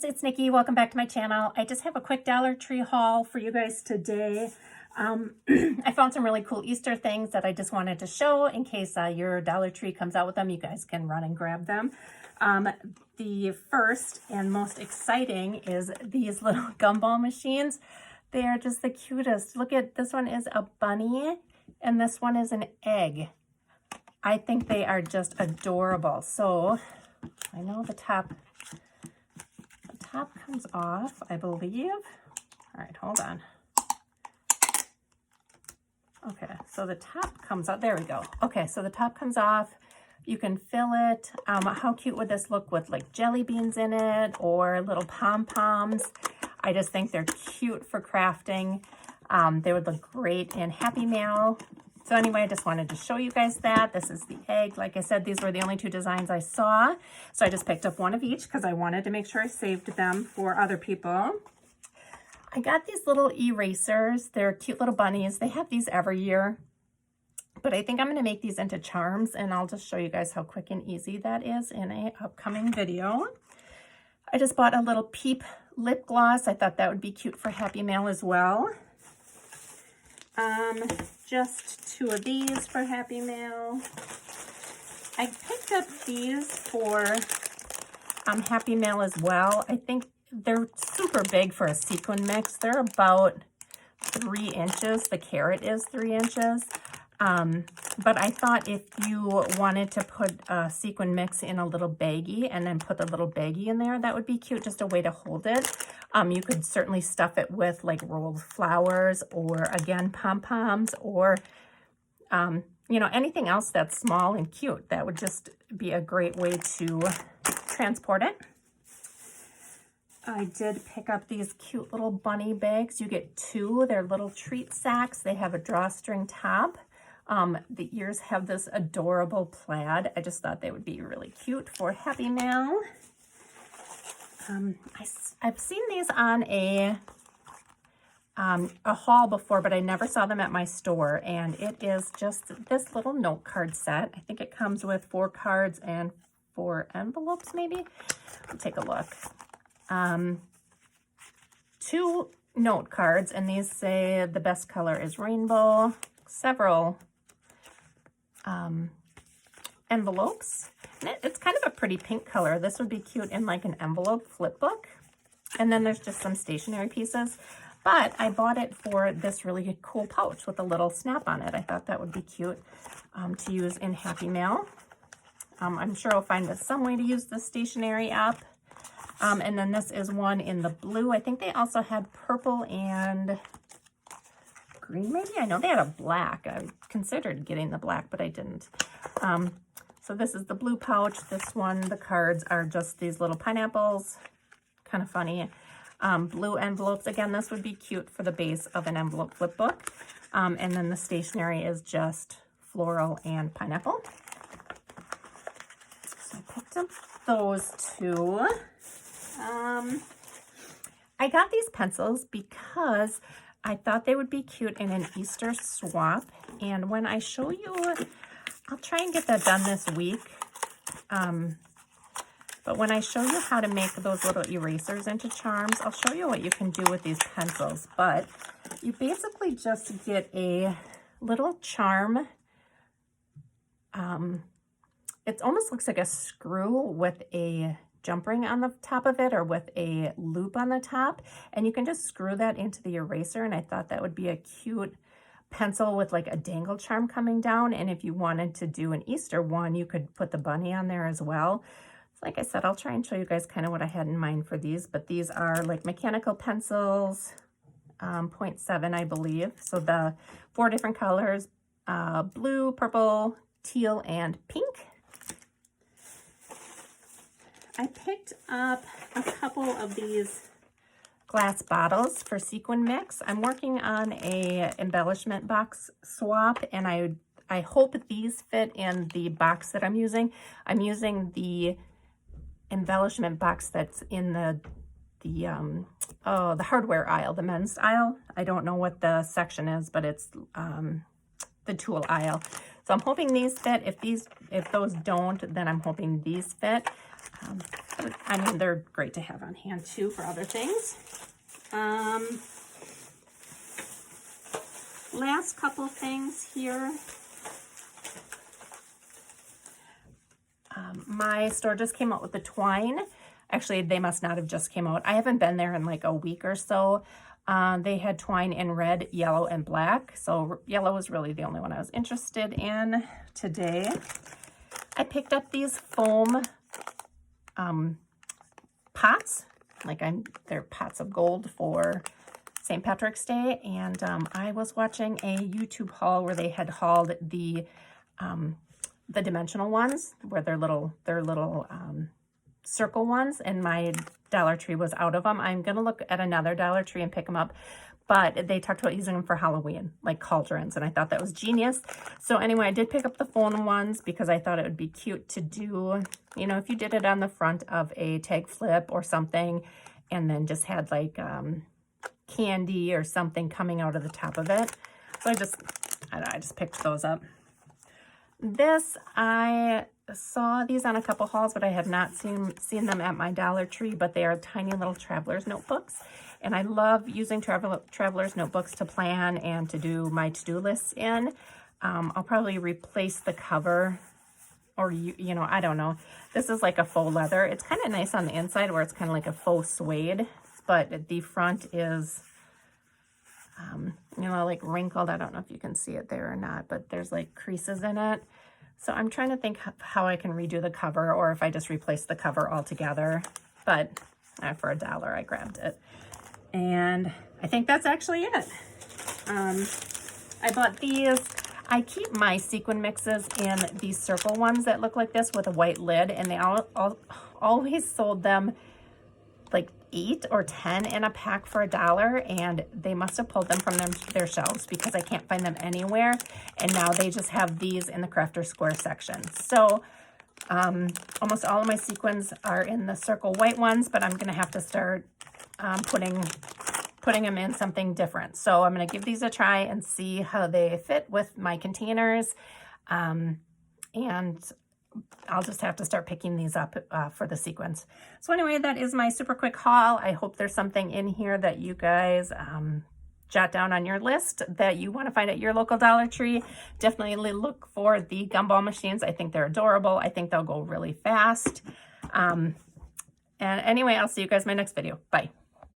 guys, it's Nikki. Welcome back to my channel. I just have a quick Dollar Tree haul for you guys today. I found some really cool Easter things that I just wanted to show in case your Dollar Tree comes out with them. You guys can run and grab them. The first and most exciting is these little gumball machines. They are just the cutest. Look at this one is a bunny and this one is an egg. I think they are just adorable. So I know the top comes off, I believe. All right, hold on. Okay, so the top comes out. There we go. Okay, so the top comes off. You can fill it. How cute would this look with like jelly beans in it or little pom-poms? I just think they're cute for crafting. They would look great in Happy Mail. So anyway, I just wanted to show you guys that. This is the egg. Like I said, these were the only two designs I saw. So I just picked up one of each because I wanted to make sure I saved them for other people. I got these little erasers. They're cute little bunnies. They have these every year. But I think I'm going to make these into charms, and I'll just show you guys how quick and easy that is in an upcoming video. I just bought a little Peep lip gloss. I thought that would be cute for Happy Mail as well. Just two of these for Happy Mail. I picked up these for Happy Mail as well. I think they're super big for a sequin mix. They're about 3 inches. The carrot is 3 inches. But I thought if you wanted to put a sequin mix in a little baggie and then put the little baggie in there, that would be cute, just a way to hold it. You could certainly stuff it with like rolled flowers or again, pom-poms or, you know, anything else that's small and cute. That would just be a great way to transport it. I did pick up these cute little bunny bags. You get 2. They're little treat sacks. They have a drawstring top. The ears have this adorable plaid. I just thought they would be really cute for Happy Mail. I've seen these on a haul before, but I never saw them at my store. And it is just this little note card set. I think it comes with 4 cards and 4 envelopes, maybe. I'll take a look. 2 note cards, and these say the best color is rainbow. Several envelopes. And it's kind of a pretty pink color. This would be cute in like an envelope flip book. And then there's just some stationery pieces. But I bought it for this really cool pouch with a little snap on it. I thought that would be cute to use in Happy Mail. I'm sure I'll find some way to use the stationery app. And then this is one in the blue. I think they also had purple and green, maybe? I know they had a black. I considered getting the black, but I didn't. So this is the blue pouch. This one, the cards are just these little pineapples. Kind of funny. Blue envelopes. Again, this would be cute for the base of an envelope flip book. And then the stationery is just floral and pineapple. So I picked up those 2. I got these pencils because I thought they would be cute in an Easter swap. And when I show you, I'll try and get that done this week. But when I show you how to make those little erasers into charms, I'll show you what you can do with these pencils. But you basically just get a little charm. It almost looks like a screw with a jump ring on the top of it or with a loop on the top, and you can just screw that into the eraser, and I thought that would be a cute pencil with like a dangle charm coming down. And if you wanted to do an Easter one, you could put the bunny on there as well. So like I said, I'll try and show you guys kind of what I had in mind for these, but these are like mechanical pencils, 0.7 I believe. So the 4 different colors, blue, purple, teal, and pink. I picked up a couple of these glass bottles for sequin mix. I'm working on a embellishment box swap, and I hope these fit in the box that I'm using. I'm using the embellishment box that's in the hardware aisle, the men's aisle. I don't know what the section is, but it's the tool aisle. So I'm hoping these fit. If those don't, then I'm hoping these fit. I mean, they're great to have on hand too for other things. Last couple things here. My store just came out with the twine. Actually, they must not have just came out. I haven't been there in like a week or so. They had twine in red, yellow, and black. So yellow was really the only one I was interested in today. I picked up these foam pots. They're pots of gold for St. Patrick's Day. And I was watching a YouTube haul where they had hauled the dimensional ones, where they're little circle ones, and my Dollar Tree was out of them. I'm going to look at another Dollar Tree and pick them up, but they talked about using them for Halloween, like cauldrons, and I thought that was genius. So anyway, I did pick up the foam ones because I thought it would be cute to do, you know, if you did it on the front of a tag flip or something, and then just had like candy or something coming out of the top of it. So I just picked those up. This, I saw these on a couple hauls, but I have not seen them at my Dollar Tree, but they are tiny little traveler's notebooks. And I love using traveler's notebooks to plan and to do my to-do lists in. I'll probably replace the cover, or, you know, I don't know. This is like a faux leather. It's kind of nice on the inside where it's kind of like a faux suede, but the front is, you know, like wrinkled. I don't know if you can see it there or not, but there's like creases in it. So I'm trying to think how I can redo the cover, or if I just replace the cover altogether. But for $1, I grabbed it. And I think that's actually it. I bought these. I keep my sequin mixes in these circle ones that look like this with a white lid, and they always sold them like 8 or 10 in a pack for $1, and they must have pulled them from their shelves because I can't find them anywhere. And now they just have these in the Crafter Square section. So almost all of my sequins are in the circle white ones, but I'm gonna have to start putting them in something different. So I'm gonna give these a try and see how they fit with my containers. And I'll just have to start picking these up for the sequins. So anyway, that is my super quick haul. I hope there's something in here that you guys jot down on your list that you want to find at your local Dollar Tree. Definitely look for the gumball machines. I think they're adorable. I think they'll go really fast. And anyway, I'll see you guys in my next video. Bye.